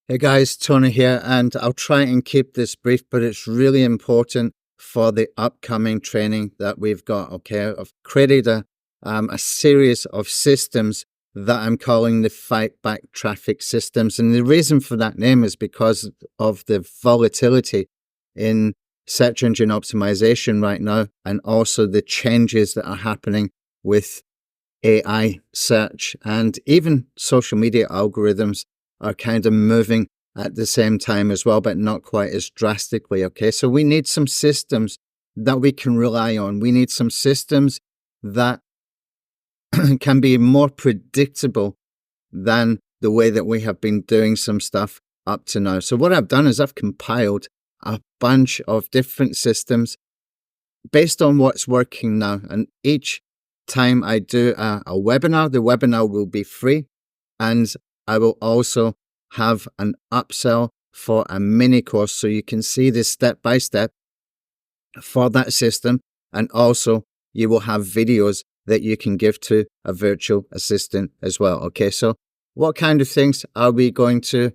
Hey guys, Tony here, and I'll try and keep this brief, but it's really important for the upcoming training that we've got. Okay, I've created a series of systems that I'm calling the Fightback traffic systems, and the reason for that name is because of the volatility in search engine optimization right now, and also the changes that are happening with AI search, and even social media algorithms are kind of moving at the same time as well, but not quite as drastically. Okay, so we need some systems that we can rely on. We need some systems that can be more predictable than the way that we have been doing some stuff up to now. So what I've done is I've compiled a bunch of different systems based on what's working now, and each time I do a webinar, the webinar will be free, and I will also have an upsell for a mini course so you can see this step by step for that system, and also you will have videos that you can give to a virtual assistant as well. Okay, so what kind of things are we going to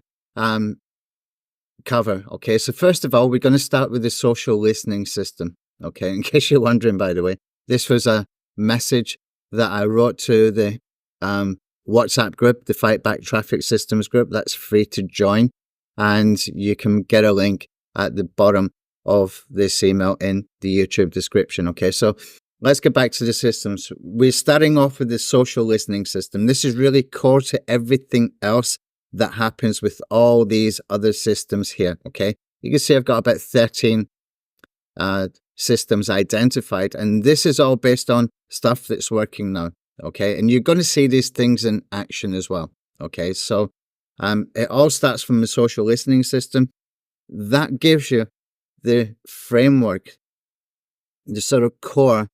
cover? Okay, so first of all, we're going to start with the social listening system. Okay, in case you're wondering, by the way, this was a message that I wrote to the WhatsApp group, the Fightback Traffic Systems group. That's free to join, and you can get a link at the bottom of this email in the YouTube description. Okay, so let's get back to the systems. We're starting off with the social listening system. This is really core to everything else that happens with all these other systems here. Okay, you can see I've got about 13 systems identified, and this is all based on stuff that's working now. Okay, and you're going to see these things in action as well. Okay, so it all starts from the social listening system. That gives you the framework, the sort of core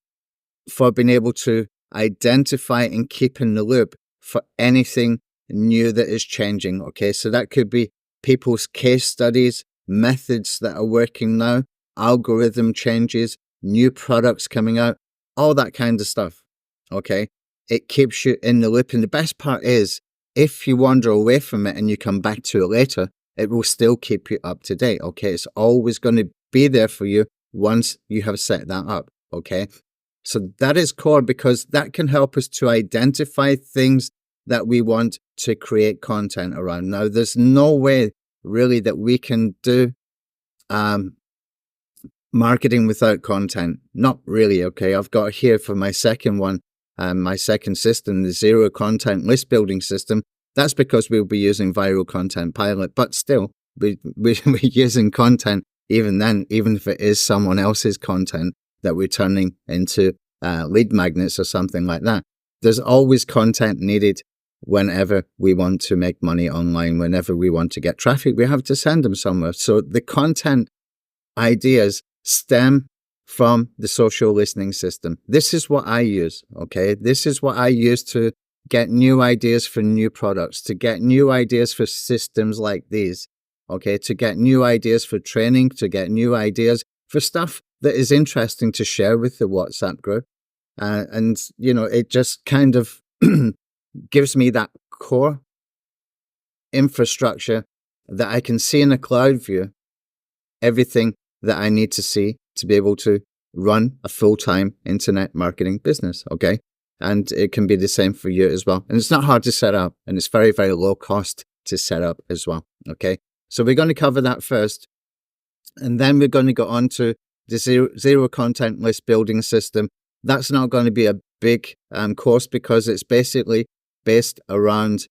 for being able to identify and keep in the loop for anything new that is changing. Okay, so that could be people's case studies, methods that are working now, algorithm changes, new products coming out, all that kind of stuff. Okay, it keeps you in the loop, and the best part is if you wander away from it and you come back to it later, it will still keep you up to date. Okay, it's always going to be there for you once you have set that up. Okay, so that is core because that can help us to identify things that we want to create content around. Now, there's no way really that we can do marketing without content. Not really. Okay, I've got here for my second one, my second system, the zero content list building system. That's because we'll be using Viral Content Pilot, but still, we're using content even then, even if it is someone else's content that we're turning into lead magnets or something like that. There's always content needed whenever we want to make money online, whenever we want to get traffic, we have to send them somewhere. So the content ideas stem from the social listening system. This is what I use, okay? This is what I use to get new ideas for new products, to get new ideas for systems like these, okay? To get new ideas for training, to get new ideas for stuff that is interesting to share with the WhatsApp group. And, you know, it just kind of gives me that core infrastructure that I can see in a cloud view, everything that I need to see to be able to run a full-time internet marketing business, okay? And it can be the same for you as well. And it's not hard to set up, and it's very, very low cost to set up as well, okay? So we're going to cover that first, and then we're going to go on to the zero content list building system. That's not going to be a big course because it's basically based around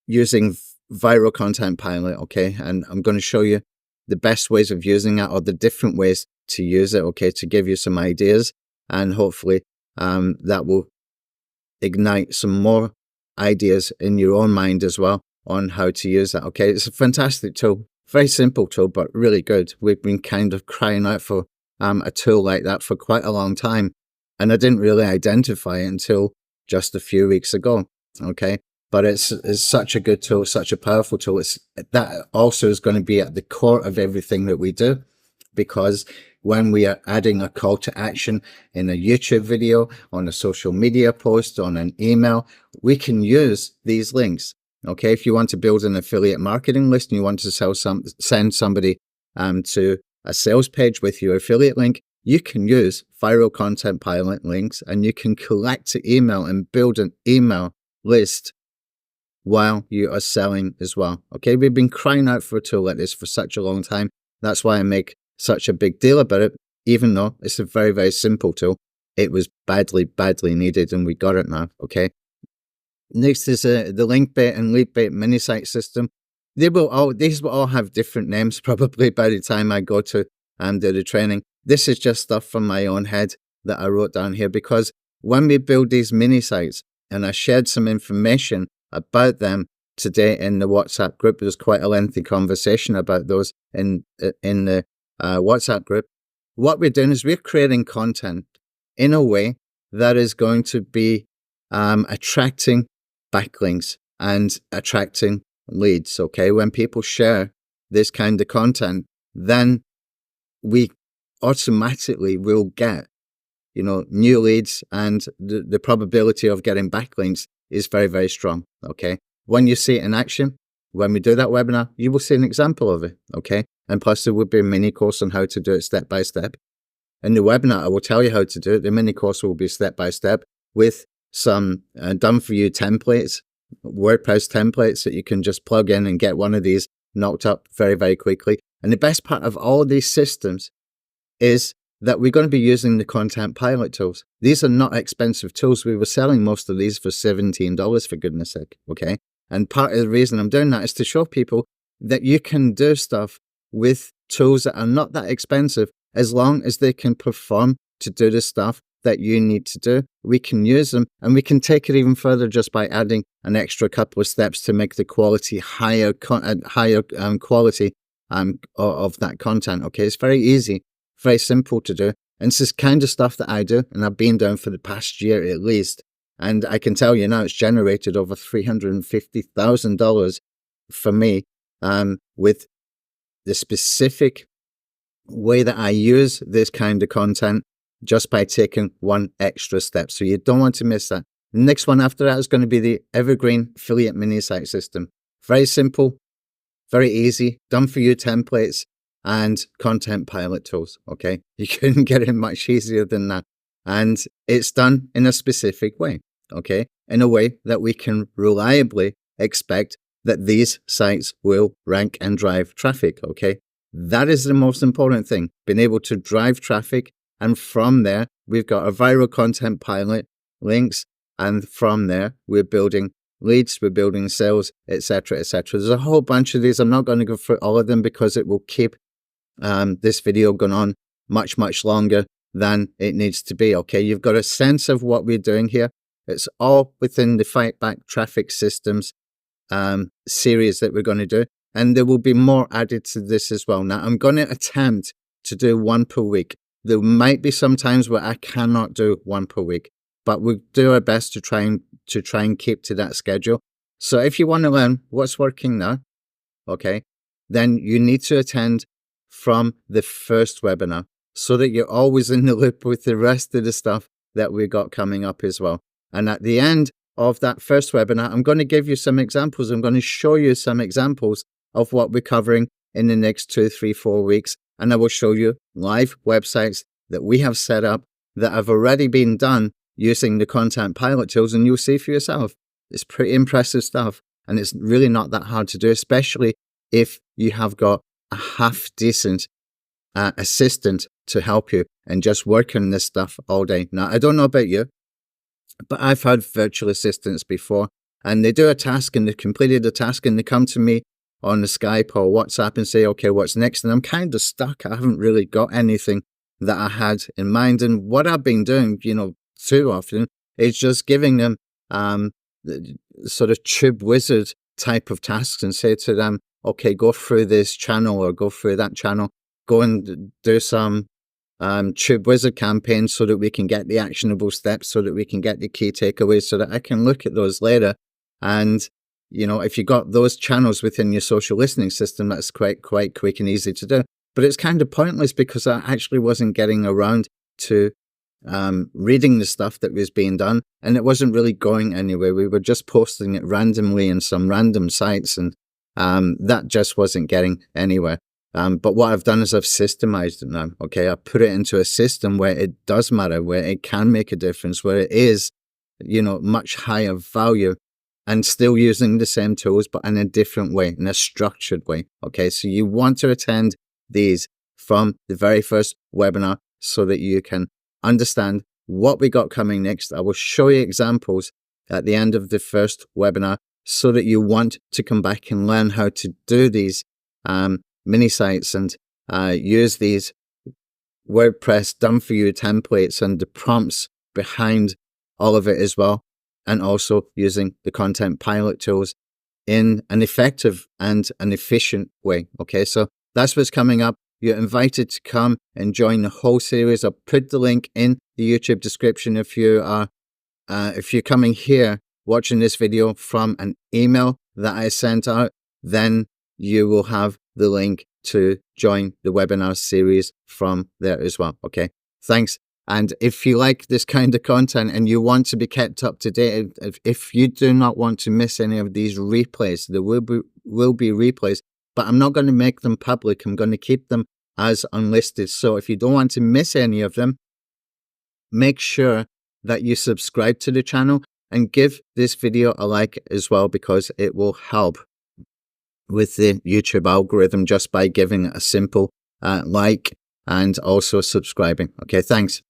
using Viral Content Pilot, okay? And I'm going to show you the best ways of using that, or the different ways to use it, okay, to give you some ideas, and hopefully that will ignite some more ideas in your own mind as well on how to use that, okay? It's a fantastic tool, very simple tool, but really good. We've been kind of crying out for a tool like that for quite a long time, and I didn't really identify it until just a few weeks ago, okay? But it's such a good tool, such a powerful tool. That also is going to be at the core of everything that we do, because when we are adding a call to action in a YouTube video, on a social media post, on an email, we can use these links. Okay, if you want to build an affiliate marketing list and you want to send somebody to a sales page with your affiliate link, you can use Viral Content Pilot links, and you can collect the email and build an email list while you are selling as well. Okay, we've been crying out for a tool like this for such a long time. That's why I make such a big deal about it, even though it's a very, very simple tool. It was badly, badly needed, and we got it now. Okay. Next is the link bait and lead bait Minisite system. These will all have different names probably by the time I go to do the training. This is just stuff from my own head that I wrote down here, because when we build these mini sites, and I shared some information about them today in the WhatsApp group. There's quite a lengthy conversation about those in the WhatsApp group. What we're doing is we're creating content in a way that is going to be attracting backlinks and attracting leads. Okay, when people share this kind of content, then we automatically will get, new leads, and the probability of getting backlinks is very, very strong. Okay, when you see it in action, when we do that webinar, you will see an example of it. Okay, and plus there will be a mini course on how to do it step by step. In the webinar, I will tell you how to do it. The mini course will be step by step with some done for you templates, WordPress templates that you can just plug in and get one of these knocked up very, very quickly. And the best part of all these systems is that we're going to be using the Content Pilot tools. These are not expensive tools. We were selling most of these for $17, for goodness sake, okay? And part of the reason I'm doing that is to show people that you can do stuff with tools that are not that expensive, as long as they can perform to do the stuff that you need to do. We can use them, and we can take it even further just by adding an extra couple of steps to make the quality higher quality of that content, okay? It's very easy. Very simple to do. And it's this kind of stuff that I do, and I've been doing for the past year at least. And I can tell you now, it's generated over $350,000 for me with the specific way that I use this kind of content, just by taking one extra step. So you don't want to miss that. The next one after that is going to be the Evergreen Affiliate Mini Site System. Very simple, very easy, done for you templates and Content Pilot tools. Okay, you couldn't get it much easier than that. And it's done in a specific way. Okay, in a way that we can reliably expect that these sites will rank and drive traffic. Okay, that is the most important thing, being able to drive traffic. And from there, we've got a Viral Content Pilot links. And from there, we're building leads, we're building sales, etc., etc. There's a whole bunch of these. I'm not going to go through all of them because it will keep this video going on much, much longer than it needs to be. Okay, you've got a sense of what we're doing here. It's all within the Fightback Traffic Systems series that we're going to do. And there will be more added to this as well. Now, I'm going to attempt to do one per week. There might be some times where I cannot do one per week, but we'll do our best to try and keep to that schedule. So if you want to learn what's working now, okay, then you need to attend from the first webinar so that you're always in the loop with the rest of the stuff that we got coming up as well. And at the end of that first webinar, I'm going to give you some examples. I'm going to show you some examples of what we're covering in the next 2, 3, 4 weeks. And I will show you live websites that we have set up that have already been done using the Content Pilot tools, and you'll see for yourself. It's pretty impressive stuff, and it's really not that hard to do, especially if you have got a half-decent assistant to help you and just work on this stuff all day. Now, I don't know about you, but I've had virtual assistants before, and they do a task, and they've completed the task, and they come to me on the Skype or WhatsApp and say, okay, what's next? And I'm kind of stuck. I haven't really got anything that I had in mind. And what I've been doing, too often is just giving them the sort of TubeWizard type of tasks and say to them, okay, go through this channel or go through that channel, go and do some TubeWizard campaigns so that we can get the actionable steps, so that we can get the key takeaways, so that I can look at those later. And if you got those channels within your social listening system, that's quite quick and easy to do. But it's kind of pointless because I actually wasn't getting around to reading the stuff that was being done, and it wasn't really going anywhere. We were just posting it randomly in some random sites, and that just wasn't getting anywhere. But what I've done is I've systemized it now. Okay, I put it into a system where it does matter, where it can make a difference, where it is, much higher value, and still using the same tools, but in a different way, in a structured way. Okay, so you want to attend these from the very first webinar so that you can understand what we got coming next. I will show you examples at the end of the first webinar so that you want to come back and learn how to do these mini sites and use these WordPress done for you templates and the prompts behind all of it as well, and also using the Content Pilot tools in an effective and an efficient way. Okay, so that's what's coming up. You're invited to come and join the whole series. I'll put the link in the YouTube description. If you're coming here watching this video from an email that I sent out, then you will have the link to join the webinar series from there as well. Okay, thanks. And if you like this kind of content and you want to be kept up to date, if you do not want to miss any of these replays, there will be replays, but I'm not going to make them public. I'm going to keep them as unlisted. So if you don't want to miss any of them, make sure that you subscribe to the channel and give this video a like as well, because it will help with the YouTube algorithm just by giving it a simple like and also subscribing. Okay, thanks.